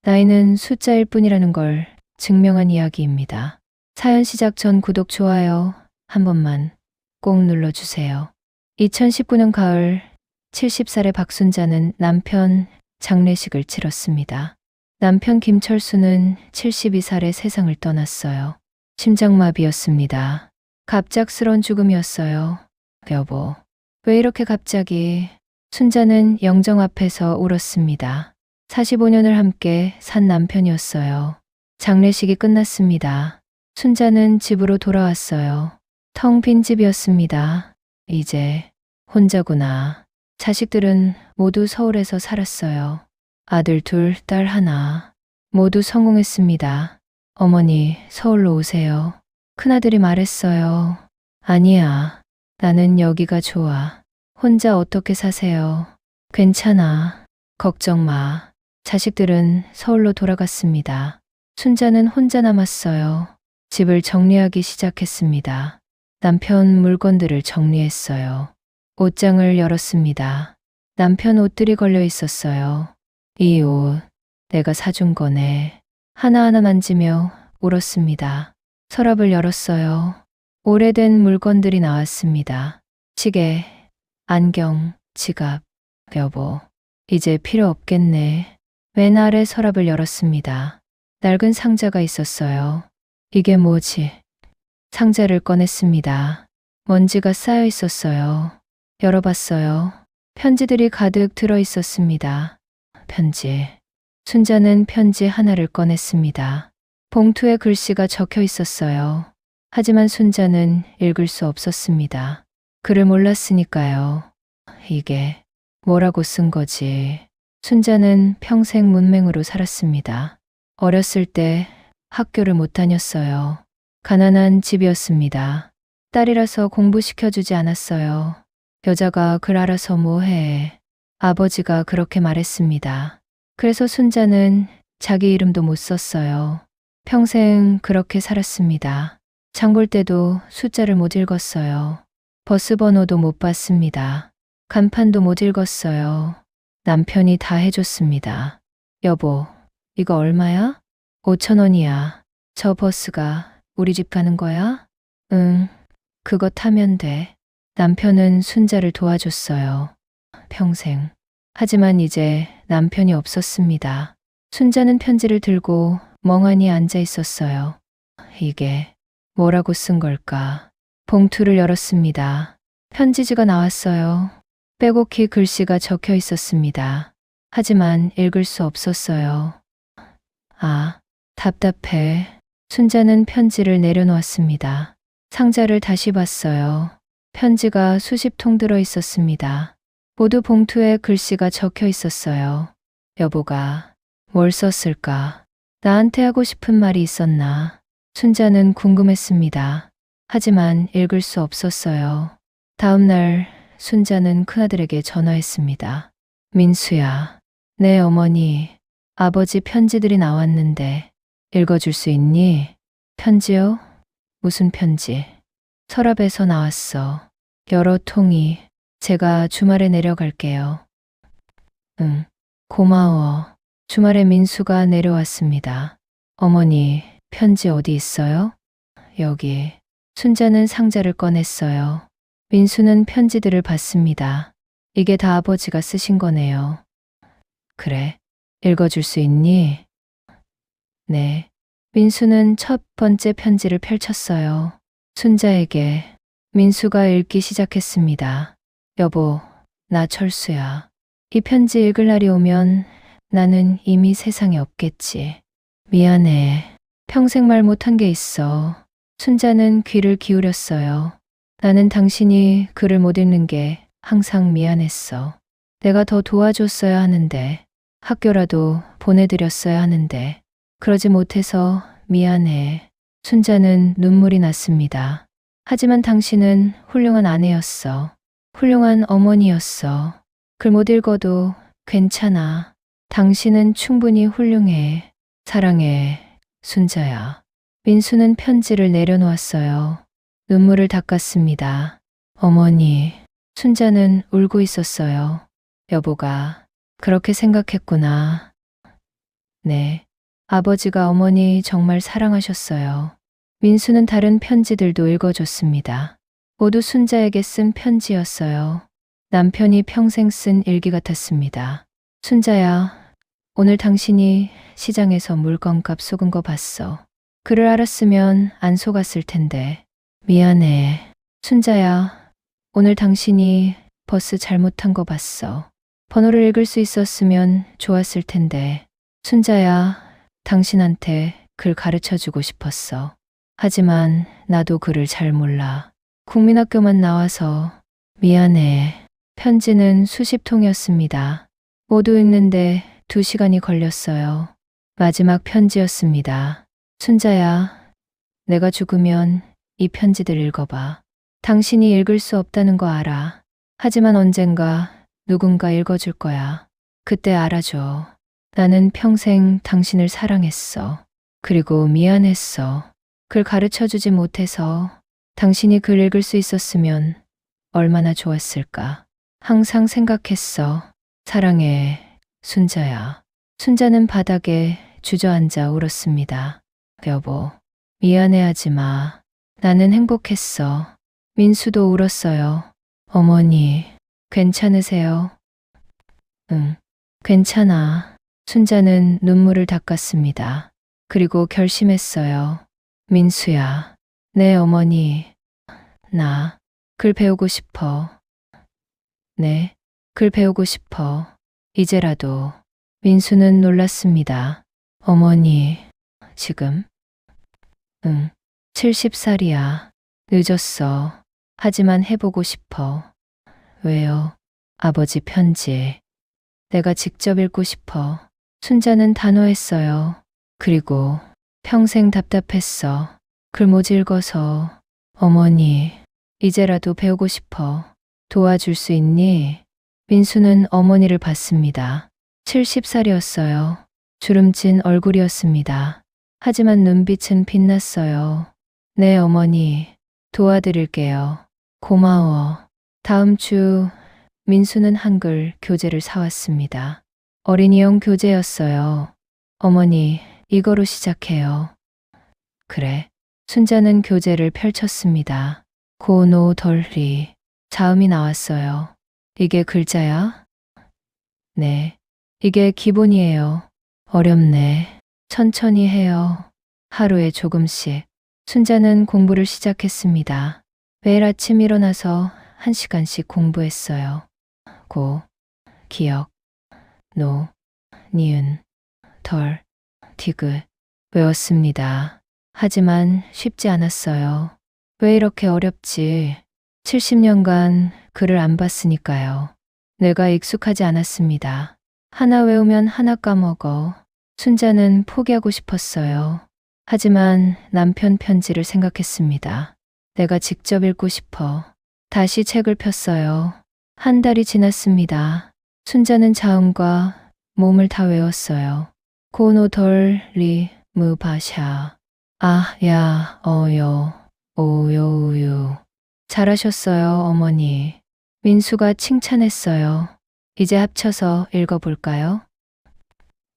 나이는 숫자일 뿐이라는 걸 증명한 이야기입니다. 사연 시작 전 구독, 좋아요 한 번만 꼭 눌러주세요. 2019년 가을 70살의 박순자는 남편 장례식을 치렀습니다. 남편 김철수는 72살에 세상을 떠났어요. 심장마비였습니다. 갑작스러운 죽음이었어요. 여보, 왜 이렇게 갑자기? 순자는 영정 앞에서 울었습니다. 45년을 함께 산 남편이었어요. 장례식이 끝났습니다. 순자는 집으로 돌아왔어요. 텅 빈 집이었습니다. 이제 혼자구나. 자식들은 모두 서울에서 살았어요. 아들 둘, 딸 하나. 모두 성공했습니다. 어머니, 서울로 오세요. 큰아들이 말했어요. 아니야. 나는 여기가 좋아. 혼자 어떻게 사세요? 괜찮아. 걱정 마. 자식들은 서울로 돌아갔습니다. 순자는 혼자 남았어요. 집을 정리하기 시작했습니다. 남편 물건들을 정리했어요. 옷장을 열었습니다. 남편 옷들이 걸려 있었어요. 이 옷, 내가 사준 거네. 하나하나 만지며 울었습니다. 서랍을 열었어요. 오래된 물건들이 나왔습니다. 시계, 안경, 지갑. 여보, 이제 필요 없겠네. 맨 아래 서랍을 열었습니다. 낡은 상자가 있었어요. 이게 뭐지? 상자를 꺼냈습니다. 먼지가 쌓여 있었어요. 열어봤어요. 편지들이 가득 들어 있었습니다. 편지. 순자는 편지 하나를 꺼냈습니다. 봉투에 글씨가 적혀 있었어요. 하지만 순자는 읽을 수 없었습니다. 글을 몰랐으니까요. 이게 뭐라고 쓴 거지? 순자는 평생 문맹으로 살았습니다. 어렸을 때 학교를 못 다녔어요. 가난한 집이었습니다. 딸이라서 공부시켜주지 않았어요. 여자가 글 알아서 뭐해. 아버지가 그렇게 말했습니다. 그래서 순자는 자기 이름도 못 썼어요. 평생 그렇게 살았습니다. 장 볼 때도 숫자를 못 읽었어요. 버스 번호도 못 봤습니다. 간판도 못 읽었어요. 남편이 다 해줬습니다. 여보, 이거 얼마야? 5,000원이야. 저 버스가 우리 집 가는 거야? 응, 그거 타면 돼. 남편은 순자를 도와줬어요. 평생. 하지만 이제 남편이 없었습니다. 순자는 편지를 들고 멍하니 앉아 있었어요. 이게 뭐라고 쓴 걸까? 봉투를 열었습니다. 편지지가 나왔어요. 빼곡히 글씨가 적혀 있었습니다. 하지만 읽을 수 없었어요. 아, 답답해. 순자는 편지를 내려놓았습니다. 상자를 다시 봤어요. 편지가 수십 통 들어 있었습니다. 모두 봉투에 글씨가 적혀 있었어요. 여보가 뭘 썼을까? 나한테 하고 싶은 말이 있었나? 순자는 궁금했습니다. 하지만 읽을 수 없었어요. 다음 날 순자는 큰아들에게 전화했습니다. 민수야, 네 어머니, 아버지 편지들이 나왔는데 읽어줄 수 있니? 편지요? 무슨 편지? 서랍에서 나왔어. 여러 통이. 제가 주말에 내려갈게요. 응, 고마워. 주말에 민수가 내려왔습니다. 어머니, 편지 어디 있어요? 여기. 순자는 상자를 꺼냈어요. 민수는 편지들을 봤습니다. 이게 다 아버지가 쓰신 거네요. 그래, 읽어줄 수 있니? 네. 민수는 첫 번째 편지를 펼쳤어요. 순자에게. 민수가 읽기 시작했습니다. 여보, 나 철수야. 이 편지 읽을 날이 오면 나는 이미 세상에 없겠지. 미안해. 평생 말 못한 게 있어. 순자는 귀를 기울였어요. 나는 당신이 글을 못 읽는 게 항상 미안했어. 내가 더 도와줬어야 하는데, 학교라도 보내드렸어야 하는데, 그러지 못해서 미안해. 순자는 눈물이 났습니다. 하지만 당신은 훌륭한 아내였어. 훌륭한 어머니였어. 글 못 읽어도 괜찮아. 당신은 충분히 훌륭해. 사랑해, 순자야. 민수는 편지를 내려놓았어요. 눈물을 닦았습니다. 어머니, 순자는 울고 있었어요. 여보가 그렇게 생각했구나. 네. 아버지가 어머니 정말 사랑하셨어요. 민수는 다른 편지들도 읽어줬습니다. 모두 순자에게 쓴 편지였어요. 남편이 평생 쓴 일기 같았습니다. 순자야, 오늘 당신이 시장에서 물건값 속은 거 봤어. 그를 알았으면 안 속았을 텐데. 미안해. 순자야, 오늘 당신이 버스 잘못한 거 봤어. 번호를 읽을 수 있었으면 좋았을 텐데. 순자야, 당신한테 글 가르쳐 주고 싶었어. 하지만 나도 글을 잘 몰라. 국민학교만 나와서 미안해. 편지는 수십 통이었습니다. 모두 읽는데 2시간이 걸렸어요. 마지막 편지였습니다. 순자야, 내가 죽으면 이 편지들 읽어봐. 당신이 읽을 수 없다는 거 알아. 하지만 언젠가 누군가 읽어줄 거야. 그때 알아줘. 나는 평생 당신을 사랑했어. 그리고 미안했어. 글 가르쳐 주지 못해서 당신이 글 읽을 수 있었으면 얼마나 좋았을까. 항상 생각했어. 사랑해, 순자야. 순자는 바닥에 주저앉아 울었습니다. 여보, 미안해하지 마. 나는 행복했어. 민수도 울었어요. 어머니, 괜찮으세요? 응, 괜찮아. 순자는 눈물을 닦았습니다. 그리고 결심했어요. 민수야, 네 어머니, 나 글 배우고 싶어. 네, 글 배우고 싶어. 이제라도. 민수는 놀랐습니다. 어머니, 지금? 응, 70살이야. 늦었어. 하지만 해보고 싶어. 왜요? 아버지 편지. 내가 직접 읽고 싶어. 순자는 단호했어요. 그리고 평생 답답했어. 글 못 읽어서. 어머니, 이제라도 배우고 싶어. 도와줄 수 있니? 민수는 어머니를 봤습니다. 70살이었어요. 주름진 얼굴이었습니다. 하지만 눈빛은 빛났어요. 네, 어머니. 도와드릴게요. 고마워. 다음 주 민수는 한글 교재를 사왔습니다. 어린이용 교재였어요. 어머니, 이거로 시작해요. 그래. 순자는 교재를 펼쳤습니다. 고노덜리. 자음이 나왔어요. 이게 글자야? 네. 이게 기본이에요. 어렵네. 천천히 해요. 하루에 조금씩. 순자는 공부를 시작했습니다. 매일 아침 일어나서 1시간씩 공부했어요. 고, 기역, 노, 니은, 덜, 디귿 외웠습니다. 하지만 쉽지 않았어요. 왜 이렇게 어렵지? 70년간 글을 안 봤으니까요. 뇌가 익숙하지 않았습니다. 하나 외우면 하나 까먹어. 순자는 포기하고 싶었어요. 하지만 남편 편지를 생각했습니다. 내가 직접 읽고 싶어. 다시 책을 폈어요. 한 달이 지났습니다. 순자는 자음과 몸을 다 외웠어요. 고노덜리 무바샤. 아, 야, 어요, 오요, 우유. 잘하셨어요, 어머니. 민수가 칭찬했어요. 이제 합쳐서 읽어볼까요?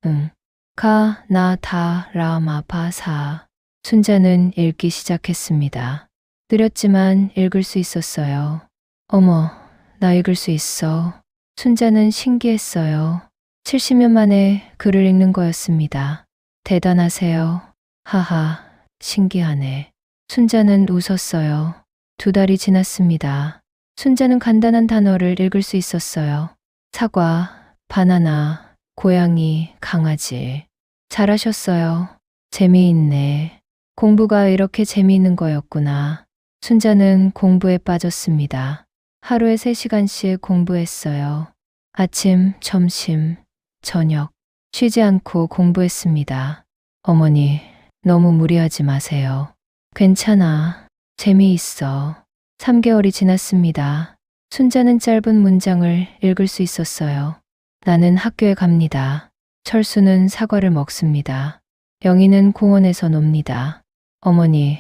응. 가, 나, 다, 라, 마, 바, 사. 순자는 읽기 시작했습니다. 느렸지만 읽을 수 있었어요. 어머, 나 읽을 수 있어. 순자는 신기했어요. 70년 만에 글을 읽는 거였습니다. 대단하세요. 하하, 신기하네. 순자는 웃었어요. 2달이 지났습니다. 순자는 간단한 단어를 읽을 수 있었어요. 사과, 바나나, 고양이, 강아지. 잘하셨어요. 재미있네. 공부가 이렇게 재미있는 거였구나. 순자는 공부에 빠졌습니다. 하루에 3시간씩 공부했어요. 아침, 점심, 저녁. 쉬지 않고 공부했습니다. 어머니, 너무 무리하지 마세요. 괜찮아. 재미있어. 3개월이 지났습니다. 순자는 짧은 문장을 읽을 수 있었어요. 나는 학교에 갑니다. 철수는 사과를 먹습니다. 영희는 공원에서 놉니다. 어머니,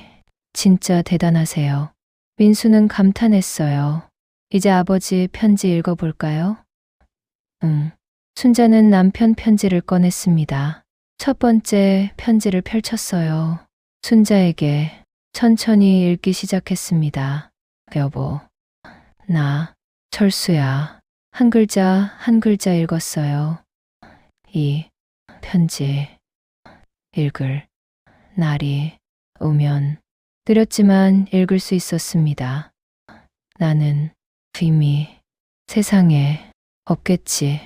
진짜 대단하세요. 민수는 감탄했어요. 이제 아버지 편지 읽어볼까요? 응. 순자는 남편 편지를 꺼냈습니다. 첫 번째 편지를 펼쳤어요. 순자에게 천천히 읽기 시작했습니다. 여보, 나 철수야. 한 글자 한 글자 읽었어요. 이 편지 읽을 날이 오면 느렸지만 읽을 수 있었습니다. 나는 이미 세상에 없겠지.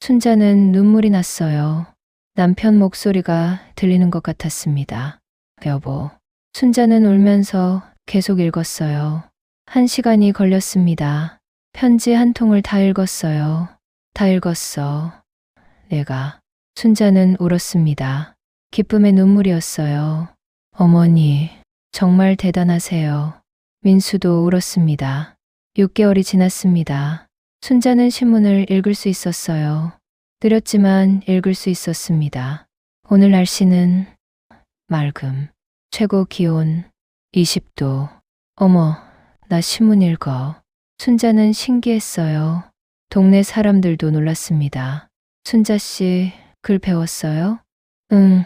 순자는 눈물이 났어요. 남편 목소리가 들리는 것 같았습니다. 여보. 순자는 울면서 계속 읽었어요. 1시간이 걸렸습니다. 편지 한 통을 다 읽었어요. 다 읽었어. 내가. 순자는 울었습니다. 기쁨의 눈물이었어요. 어머니, 정말 대단하세요. 민수도 울었습니다. 6개월이 지났습니다. 순자는 신문을 읽을 수 있었어요. 느렸지만 읽을 수 있었습니다. 오늘 날씨는 맑음. 최고 기온 20도. 어머, 나 신문 읽어. 순자는 신기했어요. 동네 사람들도 놀랐습니다. 순자 씨, 글 배웠어요? 응,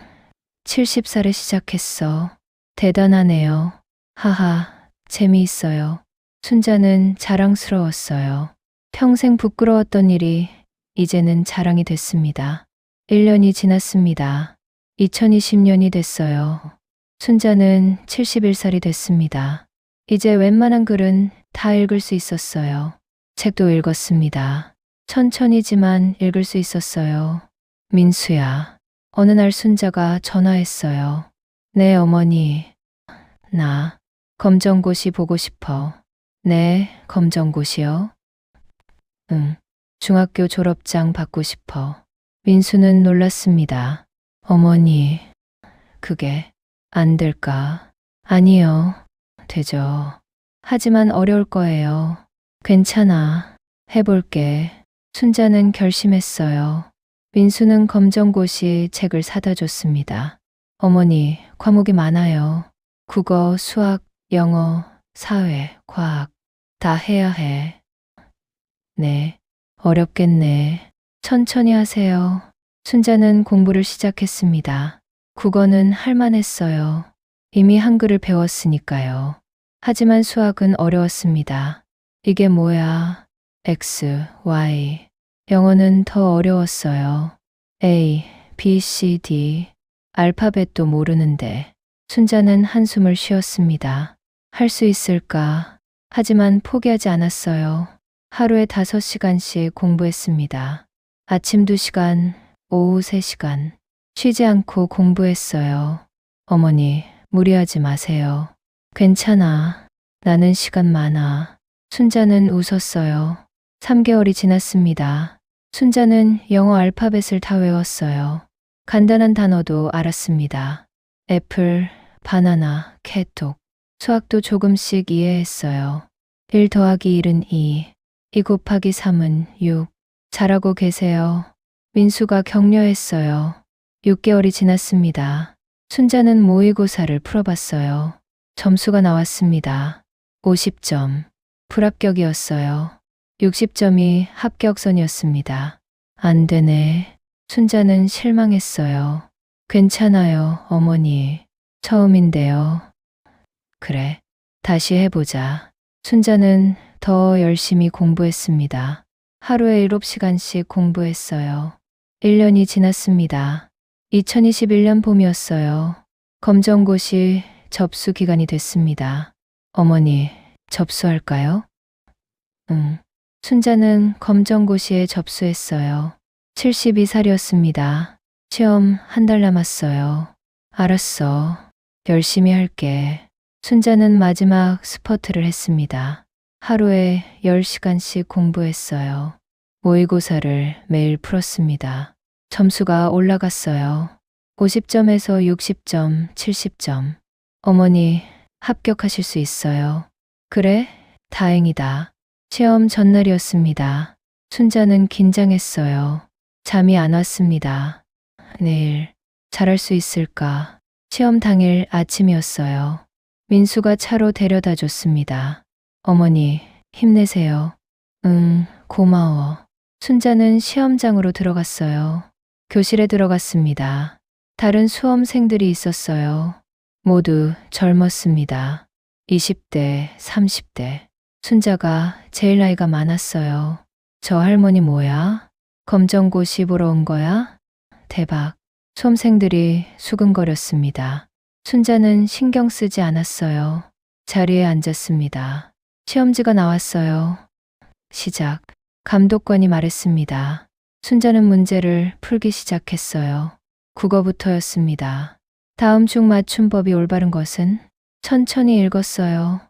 70살에 시작했어. 대단하네요. 하하, 재미있어요. 순자는 자랑스러웠어요. 평생 부끄러웠던 일이 이제는 자랑이 됐습니다. 1년이 지났습니다. 2020년이 됐어요. 순자는 71살이 됐습니다. 이제 웬만한 글은 다 읽을 수 있었어요. 책도 읽었습니다. 천천히지만 읽을 수 있었어요. 민수야. 어느 날 순자가 전화했어요. 네, 어머니. 나 검정고시 보고 싶어. 네, 검정고시요? 응, 중학교 졸업장 받고 싶어. 민수는 놀랐습니다. 어머니, 그게 안 될까? 아니요, 되죠. 하지만 어려울 거예요. 괜찮아, 해볼게. 순자는 결심했어요. 민수는 검정고시 책을 사다 줬습니다. 어머니, 과목이 많아요. 국어, 수학, 영어, 사회, 과학 다 해야 해. 네, 어렵겠네. 천천히 하세요. 순자는 공부를 시작했습니다. 국어는 할만했어요. 이미 한글을 배웠으니까요. 하지만 수학은 어려웠습니다. 이게 뭐야? X, Y. 영어는 더 어려웠어요. A, B, C, D. 알파벳도 모르는데. 순자는 한숨을 쉬었습니다. 할 수 있을까? 하지만 포기하지 않았어요. 하루에 5시간씩 공부했습니다. 아침 2시간, 오후 3시간. 쉬지 않고 공부했어요. 어머니, 무리하지 마세요. 괜찮아. 나는 시간 많아. 순자는 웃었어요. 3개월이 지났습니다. 순자는 영어 알파벳을 다 외웠어요. 간단한 단어도 알았습니다. 애플, 바나나, 개톡. 수학도 조금씩 이해했어요. 1 더하기 1은 2. 2 곱하기 3은 6. 잘하고 계세요. 민수가 격려했어요. 6개월이 지났습니다. 순자는 모의고사를 풀어봤어요. 점수가 나왔습니다. 50점. 불합격이었어요. 60점이 합격선이었습니다. 안 되네. 순자는 실망했어요. 괜찮아요, 어머니. 처음인데요. 그래, 다시 해보자. 순자는 더 열심히 공부했습니다. 하루에 7시간씩 공부했어요. 1년이 지났습니다. 2021년 봄이었어요. 검정고시 접수 기간이 됐습니다. 어머니, 접수할까요? 응. 순자는 검정고시에 접수했어요. 72살이었습니다. 시험 1달 남았어요. 알았어. 열심히 할게. 순자는 마지막 스퍼트를 했습니다. 하루에 10시간씩 공부했어요. 모의고사를 매일 풀었습니다. 점수가 올라갔어요. 50점에서 60점, 70점. 어머니, 합격하실 수 있어요. 그래? 다행이다. 시험 전날이었습니다. 순자는 긴장했어요. 잠이 안 왔습니다. 내일 잘할 수 있을까? 시험 당일 아침이었어요. 민수가 차로 데려다 줬습니다. 어머니, 힘내세요. 응, 고마워. 순자는 시험장으로 들어갔어요. 교실에 들어갔습니다. 다른 수험생들이 있었어요. 모두 젊었습니다. 20대, 30대. 순자가 제일 나이가 많았어요. 저 할머니 뭐야? 검정고시 보러 온 거야? 대박. 수험생들이 수근거렸습니다. 순자는 신경 쓰지 않았어요. 자리에 앉았습니다. 시험지가 나왔어요. 시작. 감독관이 말했습니다. 순자는 문제를 풀기 시작했어요. 국어부터였습니다. 다음 중 맞춤법이 올바른 것은? 천천히 읽었어요.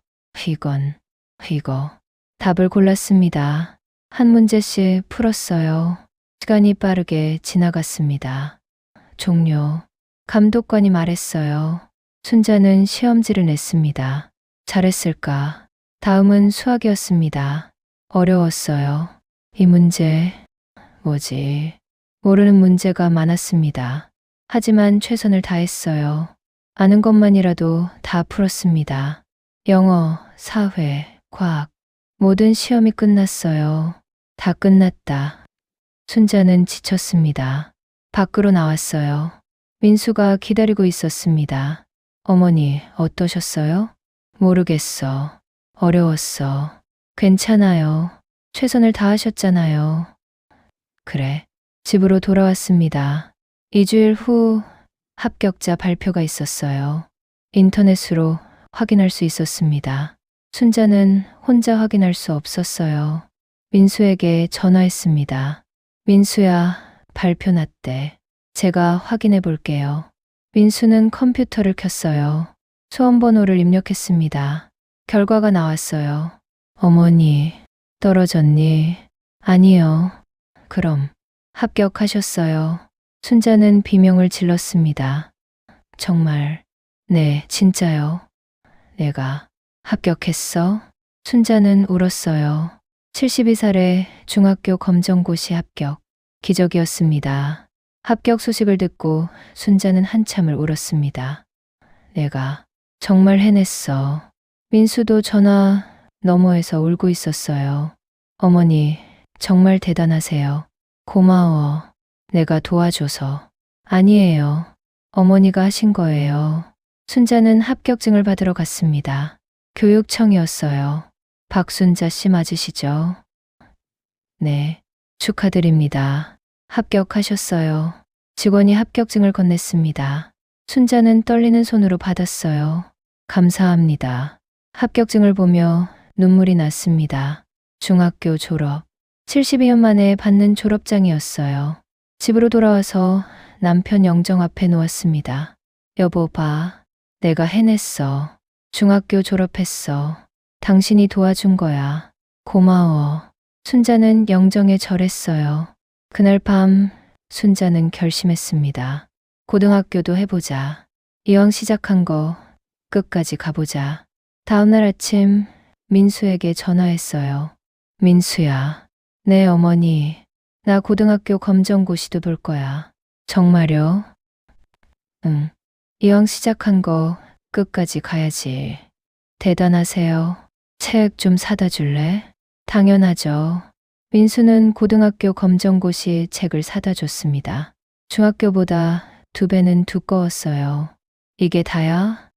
이건, 이거. 답을 골랐습니다. 한 문제씩 풀었어요. 시간이 빠르게 지나갔습니다. 종료. 감독관이 말했어요. 순자는 시험지를 냈습니다. 잘했을까? 다음은 수학이었습니다. 어려웠어요. 이 문제, 뭐지? 모르는 문제가 많았습니다. 하지만 최선을 다했어요. 아는 것만이라도 다 풀었습니다. 영어, 사회, 과학, 모든 시험이 끝났어요. 다 끝났다. 순자는 지쳤습니다. 밖으로 나왔어요. 민수가 기다리고 있었습니다. 어머니, 어떠셨어요? 모르겠어. 어려웠어. 괜찮아요. 최선을 다하셨잖아요. 그래. 집으로 돌아왔습니다. 2주일 후 합격자 발표가 있었어요. 인터넷으로 확인할 수 있었습니다. 순자는 혼자 확인할 수 없었어요. 민수에게 전화했습니다. 민수야, 발표 났대. 제가 확인해 볼게요. 민수는 컴퓨터를 켰어요. 수험번호를 입력했습니다. 결과가 나왔어요. 어머니, 떨어졌니? 아니요. 그럼 합격하셨어요. 순자는 비명을 질렀습니다. 정말, 네, 진짜요. 내가 합격했어? 순자는 울었어요. 72살에 중학교 검정고시 합격. 기적이었습니다. 합격 소식을 듣고 순자는 한참을 울었습니다. 내가 정말 해냈어. 민수도 전화 너머에서 울고 있었어요. 어머니, 정말 대단하세요. 고마워. 내가 도와줘서. 아니에요. 어머니가 하신 거예요. 순자는 합격증을 받으러 갔습니다. 교육청이었어요. 박순자 씨 맞으시죠? 네. 축하드립니다. 합격하셨어요. 직원이 합격증을 건넸습니다. 순자는 떨리는 손으로 받았어요. 감사합니다. 합격증을 보며 눈물이 났습니다. 중학교 졸업. 72년 만에 받는 졸업장이었어요. 집으로 돌아와서 남편 영정 앞에 놓았습니다. 여보 봐. 내가 해냈어. 중학교 졸업했어. 당신이 도와준 거야. 고마워. 순자는 영정에 절했어요. 그날 밤 순자는 결심했습니다. 고등학교도 해보자. 이왕 시작한 거 끝까지 가보자. 다음날 아침 민수에게 전화했어요. 민수야. 네 어머니. 나 고등학교 검정고시도 볼 거야. 정말요? 응. 이왕 시작한 거 끝까지 가야지. 대단하세요. 책 좀 사다 줄래? 당연하죠. 민수는 고등학교 검정고시 책을 사다 줬습니다. 중학교보다 2배는 두꺼웠어요. 이게 다야?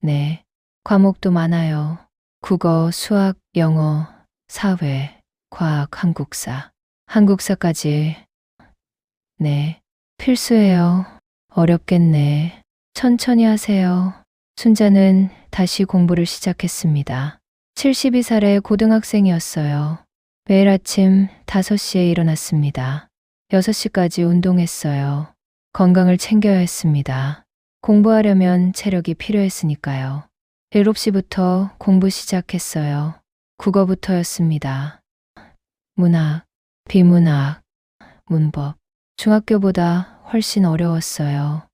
네. 과목도 많아요. 국어, 수학, 영어, 사회, 과학, 한국사. 한국사까지. 네. 필수예요. 어렵겠네. 천천히 하세요. 순자는 다시 공부를 시작했습니다. 72살의 고등학생이었어요. 매일 아침 5시에 일어났습니다. 6시까지 운동했어요. 건강을 챙겨야 했습니다. 공부하려면 체력이 필요했으니까요. 7시부터 공부 시작했어요. 국어부터였습니다. 문학, 비문학, 문법. 중학교보다 훨씬 어려웠어요.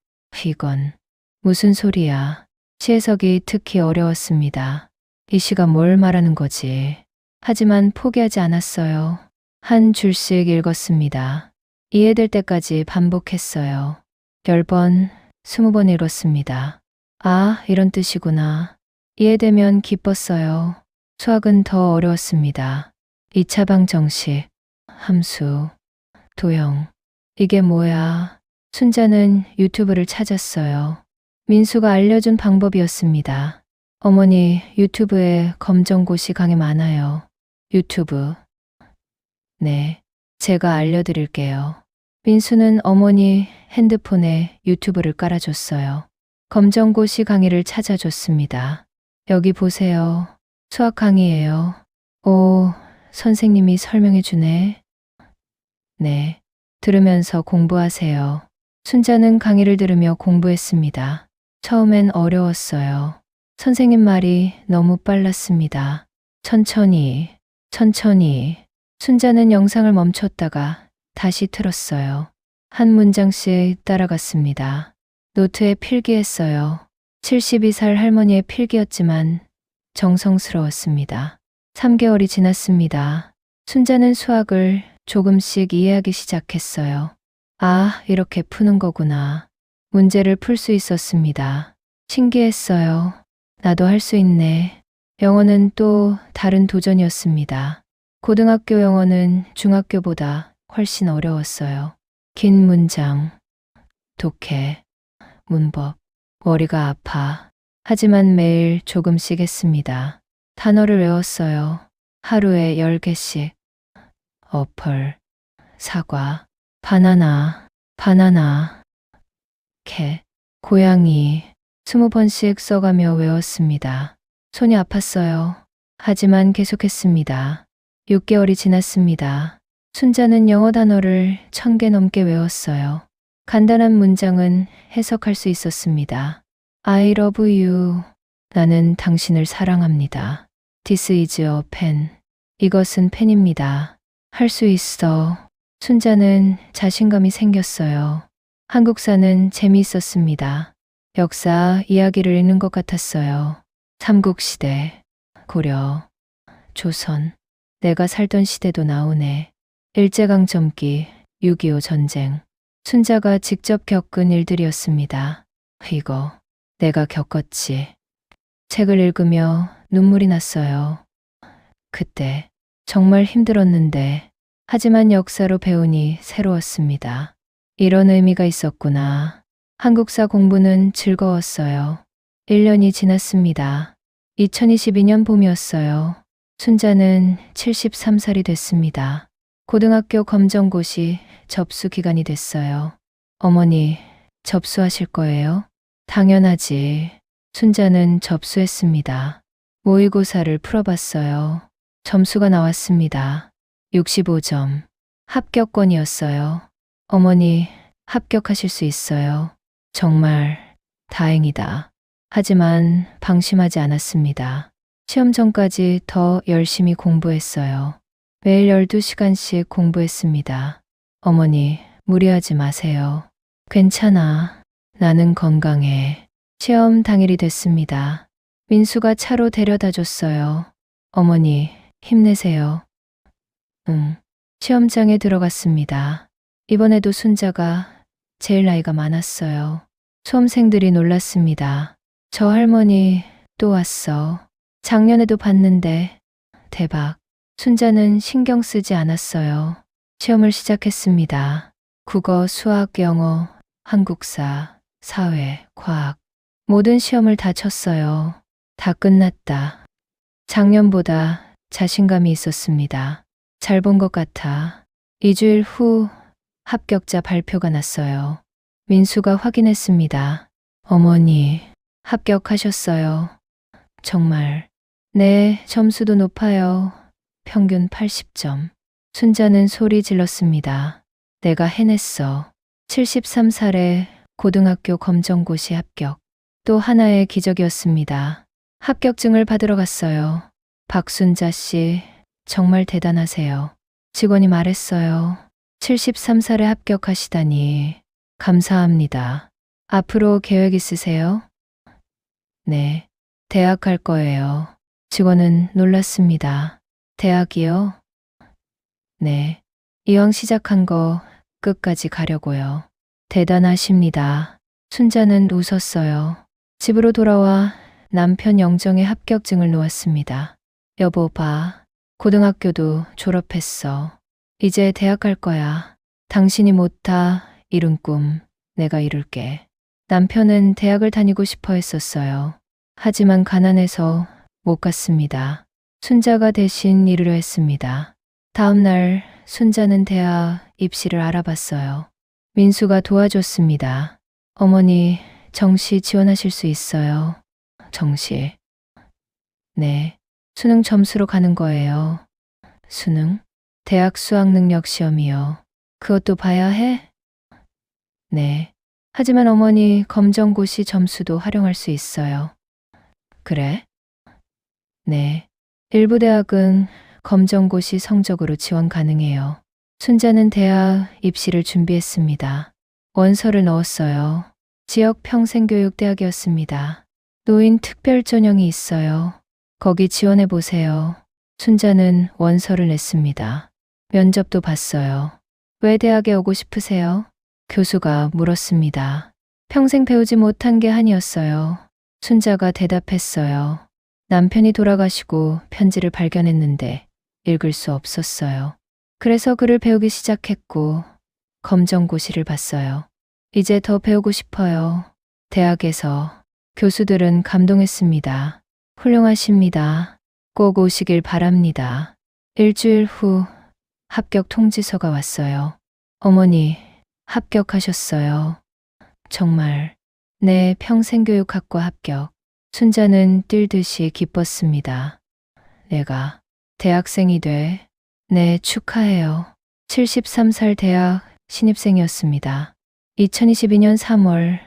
이건 무슨 소리야. 시해석이 특히 어려웠습니다. 이 시가 뭘 말하는 거지. 하지만 포기하지 않았어요. 한 줄씩 읽었습니다. 이해될 때까지 반복했어요. 10번, 20번 읽었습니다. 아, 이런 뜻이구나. 이해되면 기뻤어요. 수학은 더 어려웠습니다. 2차방 정식, 함수, 도형. 이게 뭐야? 순자는 유튜브를 찾았어요. 민수가 알려준 방법이었습니다. 어머니, 유튜브에 검정고시 강의 많아요. 유튜브. 네, 제가 알려드릴게요. 민수는 어머니 핸드폰에 유튜브를 깔아줬어요. 검정고시 강의를 찾아줬습니다. 여기 보세요. 수학 강의예요. 오, 선생님이 설명해 주네. 네, 들으면서 공부하세요. 순자는 강의를 들으며 공부했습니다. 처음엔 어려웠어요. 선생님 말이 너무 빨랐습니다. 천천히, 천천히. 순자는 영상을 멈췄다가 다시 틀었어요. 한 문장씩 따라갔습니다. 노트에 필기했어요. 72살 할머니의 필기였지만 정성스러웠습니다. 3개월이 지났습니다. 순자는 수학을 조금씩 이해하기 시작했어요. 아, 이렇게 푸는 거구나. 문제를 풀 수 있었습니다. 신기했어요. 나도 할 수 있네. 영어는 또 다른 도전이었습니다. 고등학교 영어는 중학교보다 훨씬 어려웠어요. 긴 문장, 독해, 문법, 머리가 아파. 하지만 매일 조금씩 했습니다. 단어를 외웠어요. 하루에 10개씩. 어펄, 사과, 바나나, 바나나, 개, 고양이. 20번씩 써가며 외웠습니다. 손이 아팠어요. 하지만 계속했습니다. 6개월이 지났습니다. 순자는 영어 단어를 1000개 넘게 외웠어요. 간단한 문장은 해석할 수 있었습니다. I love you. 나는 당신을 사랑합니다. This is a pen. 이것은 펜입니다. 할 수 있어. 순자는 자신감이 생겼어요. 한국사는 재미있었습니다. 역사 이야기를 읽는 것 같았어요. 삼국시대, 고려, 조선. 내가 살던 시대도 나오네. 일제강점기, 6.25 전쟁. 순자가 직접 겪은 일들이었습니다. 이거 내가 겪었지. 책을 읽으며 눈물이 났어요. 그때 정말 힘들었는데, 하지만 역사로 배우니 새로웠습니다. 이런 의미가 있었구나. 한국사 공부는 즐거웠어요. 1년이 지났습니다. 2022년 봄이었어요. 순자는 73살이 됐습니다. 고등학교 검정고시 접수 기간이 됐어요. 어머니, 접수하실 거예요? 당연하지. 순자는 접수했습니다. 모의고사를 풀어봤어요. 점수가 나왔습니다. 65점. 합격권이었어요. 어머니, 합격하실 수 있어요. 정말 다행이다. 하지만 방심하지 않았습니다. 시험 전까지 더 열심히 공부했어요. 매일 12시간씩 공부했습니다. 어머니, 무리하지 마세요. 괜찮아. 나는 건강해. 시험 당일이 됐습니다. 민수가 차로 데려다 줬어요. 어머니, 힘내세요. 응. 시험장에 들어갔습니다. 이번에도 순자가 제일 나이가 많았어요. 수험생들이 놀랐습니다. 저 할머니 또 왔어. 작년에도 봤는데. 대박. 순자는 신경 쓰지 않았어요. 시험을 시작했습니다. 국어, 수학, 영어, 한국사, 사회, 과학. 모든 시험을 다 쳤어요. 다 끝났다. 작년보다 자신감이 있었습니다. 잘 본 것 같아. 2주일 후 합격자 발표가 났어요. 민수가 확인했습니다. 어머니, 합격하셨어요. 정말. 네, 점수도 높아요. 평균 80점. 순자는 소리 질렀습니다. 내가 해냈어. 73살에 고등학교 검정고시 합격. 또 하나의 기적이었습니다. 합격증을 받으러 갔어요. 박순자 씨, 정말 대단하세요. 직원이 말했어요. 73살에 합격하시다니. 감사합니다. 앞으로 계획 있으세요? 네, 대학 갈 거예요. 직원은 놀랐습니다. 대학이요? 네, 이왕 시작한 거 끝까지 가려고요. 대단하십니다. 순자는 웃었어요. 집으로 돌아와 남편 영정의 합격증을 놓았습니다. 여보 봐. 고등학교도 졸업했어. 이제 대학 갈 거야. 당신이 못다 이룬 꿈 내가 이룰게. 남편은 대학을 다니고 싶어 했었어요. 하지만 가난해서 못 갔습니다. 순자가 대신 이루려 했습니다. 다음 날 순자는 대학 입시를 알아봤어요. 민수가 도와줬습니다. 어머니, 정시 지원하실 수 있어요. 정시. 네. 수능 점수로 가는 거예요. 수능? 대학 수학 능력 시험이요. 그것도 봐야 해? 네. 하지만 어머니, 검정고시 점수도 활용할 수 있어요. 그래? 네. 일부 대학은 검정고시 성적으로 지원 가능해요. 순자는 대학 입시를 준비했습니다. 원서를 넣었어요. 지역 평생교육대학이었습니다. 노인 특별 전형이 있어요. 거기 지원해 보세요. 순자는 원서를 냈습니다. 면접도 봤어요. 왜 대학에 오고 싶으세요? 교수가 물었습니다. 평생 배우지 못한 게 한이었어요. 순자가 대답했어요. 남편이 돌아가시고 편지를 발견했는데 읽을 수 없었어요. 그래서 글을 배우기 시작했고 검정고시를 봤어요. 이제 더 배우고 싶어요. 대학에서 교수들은 감동했습니다. 훌륭하십니다. 꼭 오시길 바랍니다. 일주일 후 합격 통지서가 왔어요. 어머니, 합격하셨어요. 정말. 네, 평생교육학과 합격. 순자는 뛸듯이 기뻤습니다. 내가 대학생이 돼. 네, 축하해요. 73살 대학 신입생이었습니다. 2022년 3월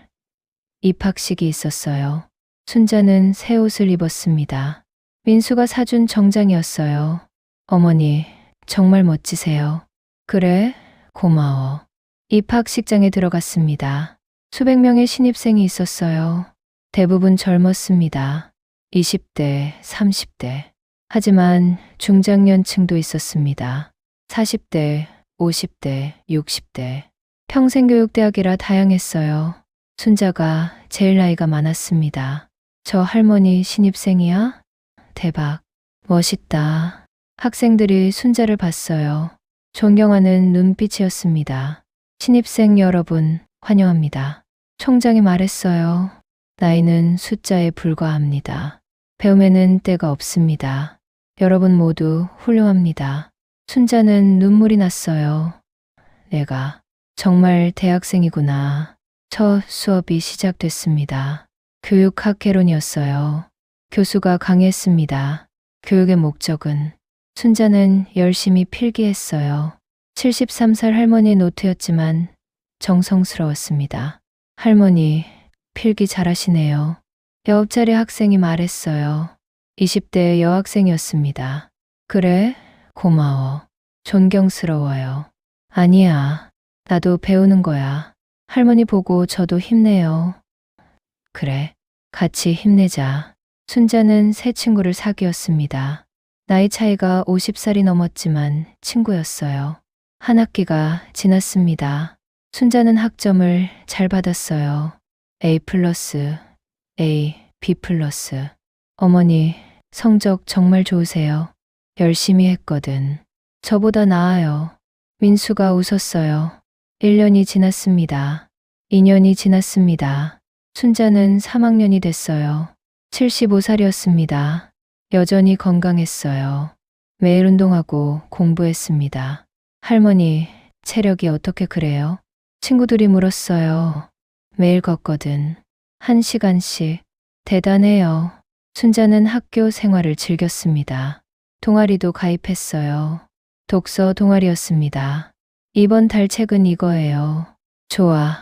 입학식이 있었어요. 순자는 새 옷을 입었습니다. 민수가 사준 정장이었어요. 어머니, 정말 멋지세요. 그래? 고마워. 입학식장에 들어갔습니다. 수백 명의 신입생이 있었어요. 대부분 젊었습니다. 20대, 30대. 하지만 중장년층도 있었습니다. 40대, 50대, 60대. 평생교육대학이라 다양했어요. 순자가 제일 나이가 많았습니다. 저 할머니 신입생이야? 대박. 멋있다. 학생들이 순자를 봤어요. 존경하는 눈빛이었습니다. 신입생 여러분, 환영합니다. 총장이 말했어요. 나이는 숫자에 불과합니다. 배움에는 때가 없습니다. 여러분 모두 훌륭합니다. 순자는 눈물이 났어요. 내가 정말 대학생이구나. 첫 수업이 시작됐습니다. 교육학개론이었어요. 교수가 강의했습니다. 교육의 목적은. 순자는 열심히 필기했어요. 73살 할머니의 노트였지만 정성스러웠습니다. 할머니, 필기 잘하시네요. 옆자리 학생이 말했어요. 20대 여학생이었습니다. 그래? 고마워. 존경스러워요. 아니야. 나도 배우는 거야. 할머니 보고 저도 힘내요. 그래. 같이 힘내자. 순자는 새 친구를 사귀었습니다. 나이 차이가 50살이 넘었지만 친구였어요. 한 학기가 지났습니다. 순자는 학점을 잘 받았어요. A+, A, B+. 어머니, 성적 정말 좋으세요. 열심히 했거든. 저보다 나아요. 민수가 웃었어요. 1년이 지났습니다. 2년이 지났습니다. 순자는 3학년이 됐어요. 75살이었습니다. 여전히 건강했어요. 매일 운동하고 공부했습니다. 할머니, 체력이 어떻게 그래요? 친구들이 물었어요. 매일 걷거든. 1시간씩. 대단해요. 순자는 학교 생활을 즐겼습니다. 동아리도 가입했어요. 독서 동아리였습니다. 이번 달 책은 이거예요. 좋아.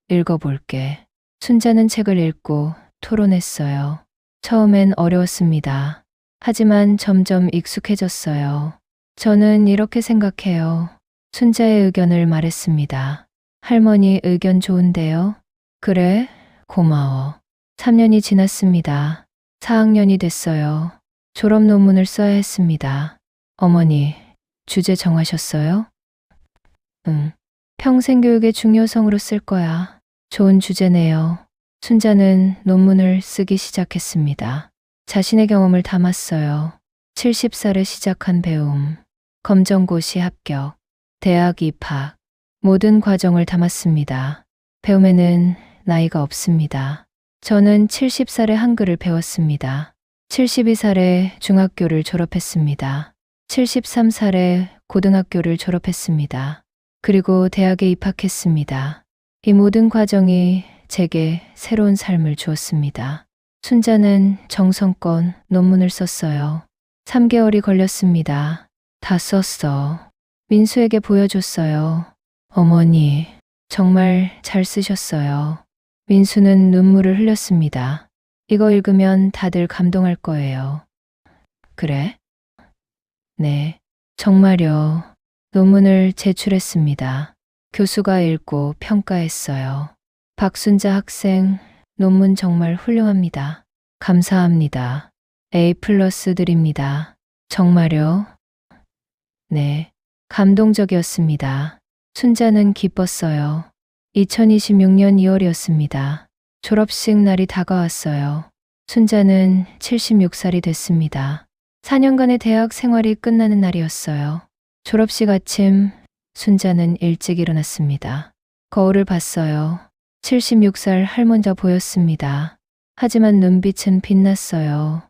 읽어볼게. 순자는 책을 읽고 토론했어요. 처음엔 어려웠습니다. 하지만 점점 익숙해졌어요. 저는 이렇게 생각해요. 순자의 의견을 말했습니다. 할머니 의견 좋은데요? 그래? 고마워. 3년이 지났습니다. 4학년이 됐어요. 졸업 논문을 써야 했습니다. 어머니, 주제 정하셨어요? 응. 평생교육의 중요성으로 쓸 거야. 좋은 주제네요. 순자는 논문을 쓰기 시작했습니다. 자신의 경험을 담았어요. 70살에 시작한 배움, 검정고시 합격, 대학 입학, 모든 과정을 담았습니다. 배움에는 나이가 없습니다. 저는 70살에 한글을 배웠습니다. 72살에 중학교를 졸업했습니다. 73살에 고등학교를 졸업했습니다. 그리고 대학에 입학했습니다. 이 모든 과정이 제게 새로운 삶을 주었습니다. 순자는 정성껏 논문을 썼어요. 3개월이 걸렸습니다. 다 썼어. 민수에게 보여줬어요. 어머니, 정말 잘 쓰셨어요. 민수는 눈물을 흘렸습니다. 이거 읽으면 다들 감동할 거예요. 그래? 네, 정말요. 논문을 제출했습니다. 교수가 읽고 평가했어요. 박순자 학생, 논문 정말 훌륭합니다. 감사합니다. A+ 드립니다. 정말요? 네, 감동적이었습니다. 순자는 기뻤어요. 2026년 2월이었습니다. 졸업식 날이 다가왔어요. 순자는 76살이 됐습니다. 4년간의 대학 생활이 끝나는 날이었어요. 졸업식 아침, 순자는 일찍 일어났습니다. 거울을 봤어요. 76살 할머니가 보였습니다. 하지만 눈빛은 빛났어요.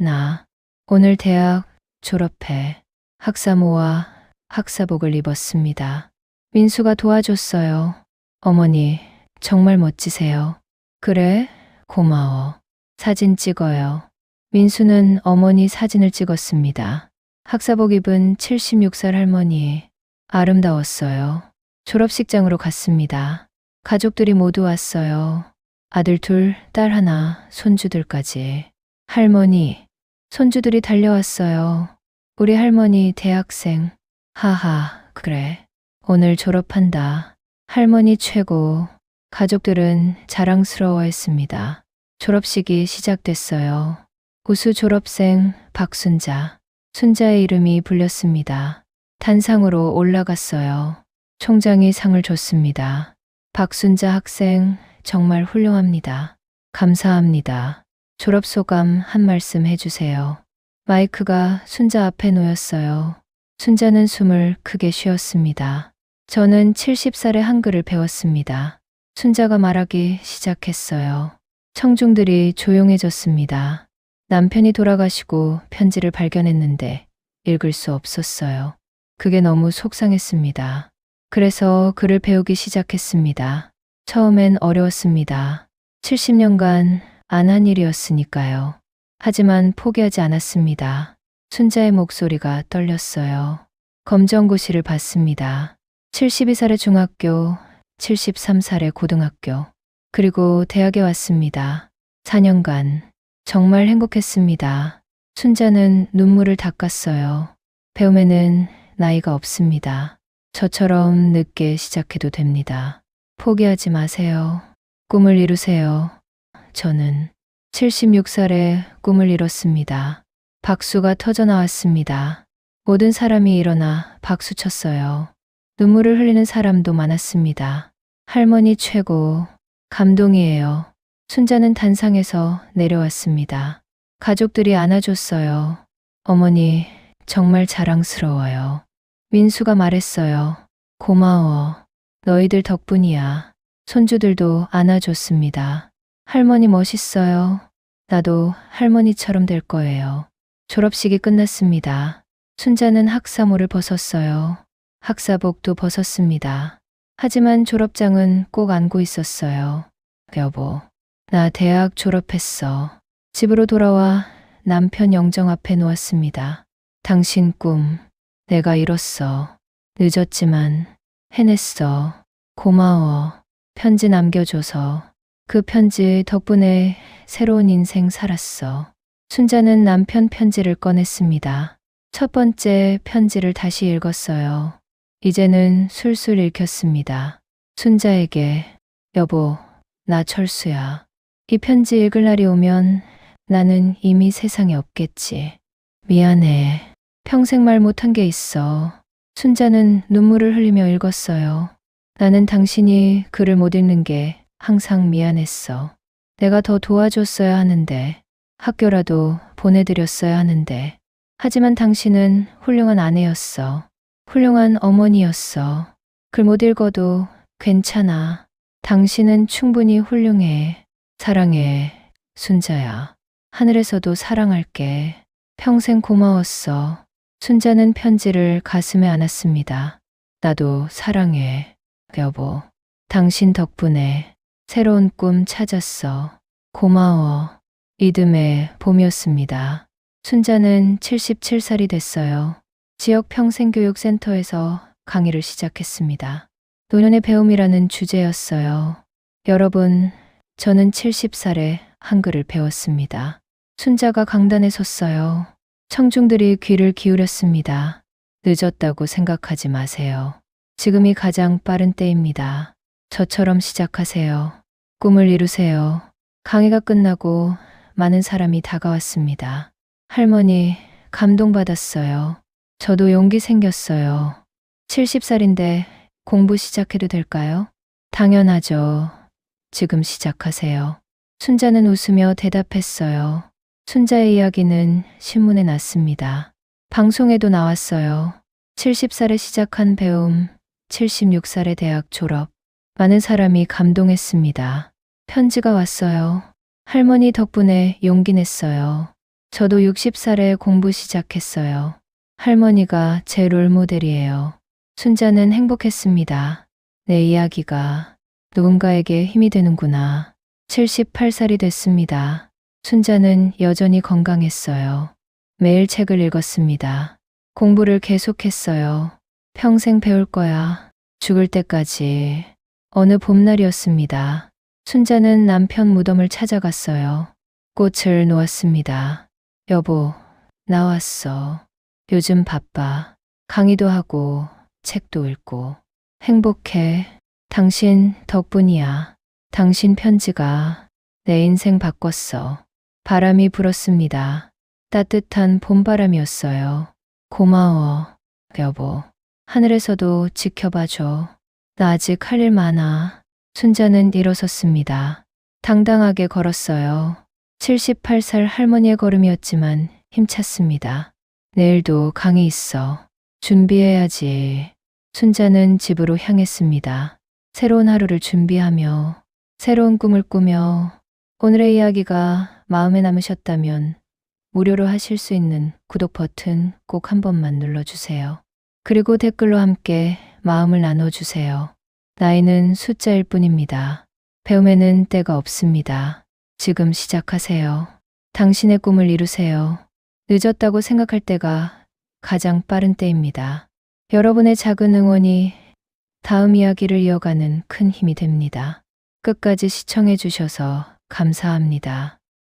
나 오늘 대학 졸업해. 학사모와 학사복을 입었습니다. 민수가 도와줬어요. 어머니, 정말 멋지세요. 그래? 고마워. 사진 찍어요. 민수는 어머니 사진을 찍었습니다. 학사복 입은 76살 할머니. 아름다웠어요. 졸업식장으로 갔습니다. 가족들이 모두 왔어요. 아들 둘, 딸 하나, 손주들까지. 할머니, 손주들이 달려왔어요. 우리 할머니 대학생. 하하, 그래. 오늘 졸업한다. 할머니 최고. 가족들은 자랑스러워했습니다. 졸업식이 시작됐어요. 우수 졸업생 박순자. 순자의 이름이 불렸습니다. 단상으로 올라갔어요. 총장이 상을 줬습니다. 박순자 학생, 정말 훌륭합니다. 감사합니다. 졸업소감 한 말씀 해주세요. 마이크가 순자 앞에 놓였어요. 순자는 숨을 크게 쉬었습니다. 저는 70살에 한글을 배웠습니다. 순자가 말하기 시작했어요. 청중들이 조용해졌습니다. 남편이 돌아가시고 편지를 발견했는데 읽을 수 없었어요. 그게 너무 속상했습니다. 그래서 글을 배우기 시작했습니다. 처음엔 어려웠습니다. 70년간 안 한 일이었으니까요. 하지만 포기하지 않았습니다. 순자의 목소리가 떨렸어요. 검정고시를 봤습니다. 72살의 중학교, 73살의 고등학교, 그리고 대학에 왔습니다. 4년간 정말 행복했습니다. 순자는 눈물을 닦았어요. 배움에는 나이가 없습니다. 저처럼 늦게 시작해도 됩니다. 포기하지 마세요. 꿈을 이루세요. 저는 76살에 꿈을 이뤘습니다. 박수가 터져 나왔습니다. 모든 사람이 일어나 박수 쳤어요. 눈물을 흘리는 사람도 많았습니다. 할머니 최고. 감동이에요. 순자는 단상에서 내려왔습니다. 가족들이 안아줬어요. 어머니, 정말 자랑스러워요. 민수가 말했어요. 고마워. 너희들 덕분이야. 손주들도 안아줬습니다. 할머니 멋있어요. 나도 할머니처럼 될 거예요. 졸업식이 끝났습니다. 순자는 학사모를 벗었어요. 학사복도 벗었습니다. 하지만 졸업장은 꼭 안고 있었어요. 여보, 나 대학 졸업했어. 집으로 돌아와 남편 영정 앞에 놓았습니다. 당신 꿈, 내가 이뤘어. 늦었지만 해냈어. 고마워. 편지 남겨줘서. 그 편지 덕분에 새로운 인생 살았어. 순자는 남편 편지를 꺼냈습니다. 첫 번째 편지를 다시 읽었어요. 이제는 술술 읽혔습니다. 순자에게, 여보, 나 철수야. 이 편지 읽을 날이 오면 나는 이미 세상에 없겠지. 미안해. 평생 말 못한 게 있어. 순자는 눈물을 흘리며 읽었어요. 나는 당신이 글을 못 읽는 게 항상 미안했어. 내가 더 도와줬어야 하는데, 학교라도 보내드렸어야 하는데. 하지만 당신은 훌륭한 아내였어. 훌륭한 어머니였어. 글 못 읽어도 괜찮아. 당신은 충분히 훌륭해. 사랑해. 순자야. 하늘에서도 사랑할게. 평생 고마웠어. 순자는 편지를 가슴에 안았습니다. 나도 사랑해. 여보. 당신 덕분에 새로운 꿈 찾았어. 고마워. 이듬해 봄이었습니다. 순자는 77살이 됐어요. 지역 평생교육센터에서 강의를 시작했습니다. 노년의 배움이라는 주제였어요. 여러분, 저는 70살에 한글을 배웠습니다. 순자가 강단에 섰어요. 청중들이 귀를 기울였습니다. 늦었다고 생각하지 마세요. 지금이 가장 빠른 때입니다. 저처럼 시작하세요. 꿈을 이루세요. 강의가 끝나고 많은 사람이 다가왔습니다. 할머니, 감동받았어요. 저도 용기 생겼어요. 70살인데 공부 시작해도 될까요? 당연하죠. 지금 시작하세요. 순자는 웃으며 대답했어요. 순자의 이야기는 신문에 났습니다. 방송에도 나왔어요. 70살에 시작한 배움, 76살에 대학 졸업. 많은 사람이 감동했습니다. 편지가 왔어요. 할머니 덕분에 용기 냈어요. 저도 60살에 공부 시작했어요. 할머니가 제 롤모델이에요. 순자는 행복했습니다. 내 이야기가 누군가에게 힘이 되는구나. 78살이 됐습니다. 순자는 여전히 건강했어요. 매일 책을 읽었습니다. 공부를 계속했어요. 평생 배울 거야. 죽을 때까지. 어느 봄날이었습니다. 순자는 남편 무덤을 찾아갔어요. 꽃을 놓았습니다. 여보, 나왔어. 요즘 바빠. 강의도 하고 책도 읽고. 행복해. 당신 덕분이야. 당신 편지가 내 인생 바꿨어. 바람이 불었습니다. 따뜻한 봄바람이었어요. 고마워, 여보. 하늘에서도 지켜봐줘. 나 아직 할 일 많아. 순자는 일어섰습니다. 당당하게 걸었어요. 78살 할머니의 걸음이었지만 힘찼습니다. 내일도 강의 있어. 준비해야지. 순자는 집으로 향했습니다. 새로운 하루를 준비하며 새로운 꿈을 꾸며. 오늘의 이야기가 마음에 남으셨다면 무료로 하실 수 있는 구독 버튼 꼭 한 번만 눌러주세요. 그리고 댓글로 함께 마음을 나눠주세요. 나이는 숫자일 뿐입니다. 배움에는 때가 없습니다. 지금 시작하세요. 당신의 꿈을 이루세요. 늦었다고 생각할 때가 가장 빠른 때입니다. 여러분의 작은 응원이 다음 이야기를 이어가는 큰 힘이 됩니다. 끝까지 시청해 주셔서 감사합니다.